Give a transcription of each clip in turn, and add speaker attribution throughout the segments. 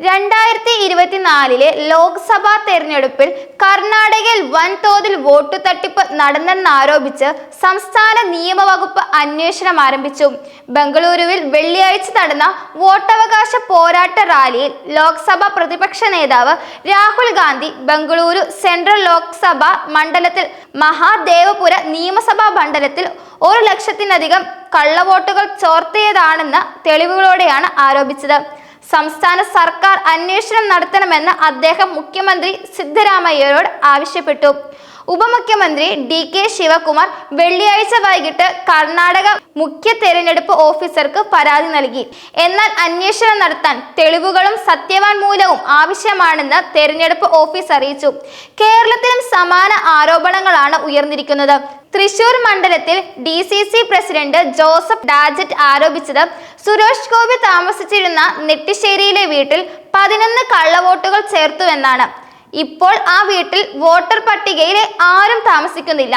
Speaker 1: 2024 ലോക്സഭാ തെരഞ്ഞെടുപ്പിൽ കർണാടകയിൽ വൻതോതിൽ വോട്ട് തട്ടിപ്പ് നടന്നെന്നാരോപിച്ച് സംസ്ഥാന നിയമവകുപ്പ് അന്വേഷണം ആരംഭിച്ചു. ബംഗളൂരുവിൽ വെള്ളിയാഴ്ച നടന്ന വോട്ടവകാശ പോരാട്ട റാലിയിൽ ലോക്സഭാ പ്രതിപക്ഷ നേതാവ് രാഹുൽ ഗാന്ധി ബംഗളൂരു സെൻട്രൽ ലോക്സഭാ മണ്ഡലത്തിൽ മഹാദേവപുര നിയമസഭാ മണ്ഡലത്തിൽ 1 ലക്ഷത്തിലധികം കള്ളവോട്ടുകൾ ചോർത്തിയതാണെന്ന തെളിവുകളോടെയാണ് ആരോപിച്ചത്. സംസ്ഥാന സർക്കാർ അന്വേഷണം നടത്തണമെന്ന് അദ്ദേഹം മുഖ്യമന്ത്രി സിദ്ധരാമയ്യയോട് ആവശ്യപ്പെട്ടു. ഉപമുഖ്യമന്ത്രി DK ശിവകുമാർ വെള്ളിയാഴ്ച വൈകിട്ട് കർണാടക മുഖ്യ തെരഞ്ഞെടുപ്പ് ഓഫീസർക്ക് പരാതി നൽകി. എന്നാൽ അന്വേഷണം നടത്താൻ തെളിവുകളും സത്യവാങ്മൂലവും ആവശ്യമാണെന്ന് തെരഞ്ഞെടുപ്പ് ഓഫീസ് അറിയിച്ചു. കേരളത്തിലും സമാന ആരോപണങ്ങളാണ് ഉയർന്നിരിക്കുന്നത്. തൃശൂർ മണ്ഡലത്തിൽ DCC പ്രസിഡന്റ് ജോസഫ് ഡാജറ്റ് ആരോപിച്ചത് സുരേഷ് ഗോപി താമസിച്ചിരുന്ന നെട്ടിശ്ശേരിയിലെ വീട്ടിൽ 11 കള്ളവോട്ടുകൾ ചേർത്തുവെന്നാണ്. ഇപ്പോൾ ആ വീട്ടിൽ വോട്ടർ പട്ടികയിലെ ആരും താമസിക്കുന്നില്ല.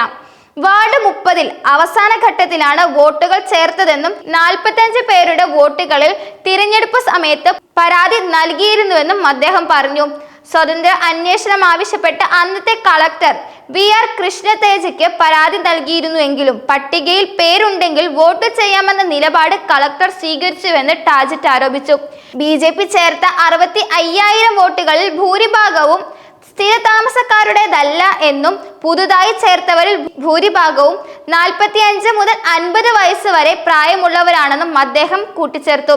Speaker 1: വാർഡ് 30-ൽ അവസാന ഘട്ടത്തിലാണ് വോട്ടുകൾ ചേർത്തതെന്നും 45 പേരുടെ വോട്ടുകളിൽ തിരഞ്ഞെടുപ്പ് സമയത്ത് പരാതി നൽകിയിരുന്നുവെന്നും അദ്ദേഹം പറഞ്ഞു. സ്വതന്ത്ര അന്വേഷണം ആവശ്യപ്പെട്ട് അന്നത്തെ കളക്ടർ VR കൃഷ്ണതേജയ്ക്ക് പരാതി നൽകിയിരുന്നുവെങ്കിലും പട്ടികയിൽ പേരുണ്ടെങ്കിൽ വോട്ട് ചെയ്യാമെന്ന നിലപാട് കളക്ടർ സ്വീകരിച്ചുവെന്ന് ടാജറ്റ് ആരോപിച്ചു. BJP ചേർത്ത 65,000 വോട്ടുകളിൽ ഭൂരിഭാഗവും സ്ഥിരതാമസക്കാരുടേതല്ല എന്നും പുതുതായി ചേർത്തവരിൽ ഭൂരിഭാഗവും 45 മുതൽ 50 വയസ്സ് വരെ പ്രായമുള്ളവരാണെന്നും അദ്ദേഹം കൂട്ടിച്ചേർത്തു.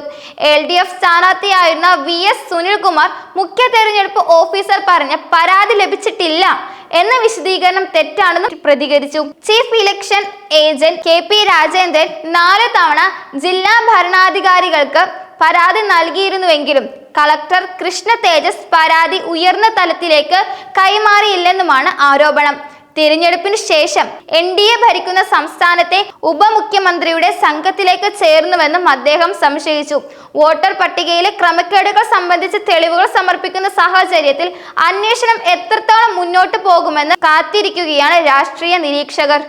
Speaker 1: LDF സ്ഥാനാർത്ഥിയായിരുന്ന VS സുനിൽകുമാർ മുഖ്യ തെരഞ്ഞെടുപ്പ് ഓഫീസർ പറഞ്ഞ പരാതി ലഭിച്ചിട്ടില്ല എന്ന വിശദീകരണം തെറ്റാണെന്ന് പ്രതികരിച്ചു. Chief election agent KP Rajendran 4 തവണ ജില്ലാ ഭരണാധികാരികൾക്ക് പരാതി നൽകിയിരുന്നുവെങ്കിലും കളക്ടർ കൃഷ്ണ തേജസ് പരാതി ഉയർന്ന തലത്തിലേക്ക് കൈമാറിയില്ലെന്നുമാണ് ആരോപണം. തിരഞ്ഞെടുപ്പിന് ശേഷം NDA ഭരിക്കുന്ന സംസ്ഥാനത്തെ ഉപമുഖ്യമന്ത്രിയുടെ സംഘത്തിലേക്ക് ചേർന്നുവെന്നും അദ്ദേഹം സംശയിച്ചു. വോട്ടർ പട്ടികയിലെ ക്രമക്കേടുകൾ സംബന്ധിച്ച് തെളിവുകൾ സമർപ്പിക്കുന്ന സാഹചര്യത്തിൽ അന്വേഷണം എത്രത്തോളം മുന്നോട്ട് പോകുമെന്ന് കാത്തിരിക്കുകയാണ് രാഷ്ട്രീയ നിരീക്ഷകർ.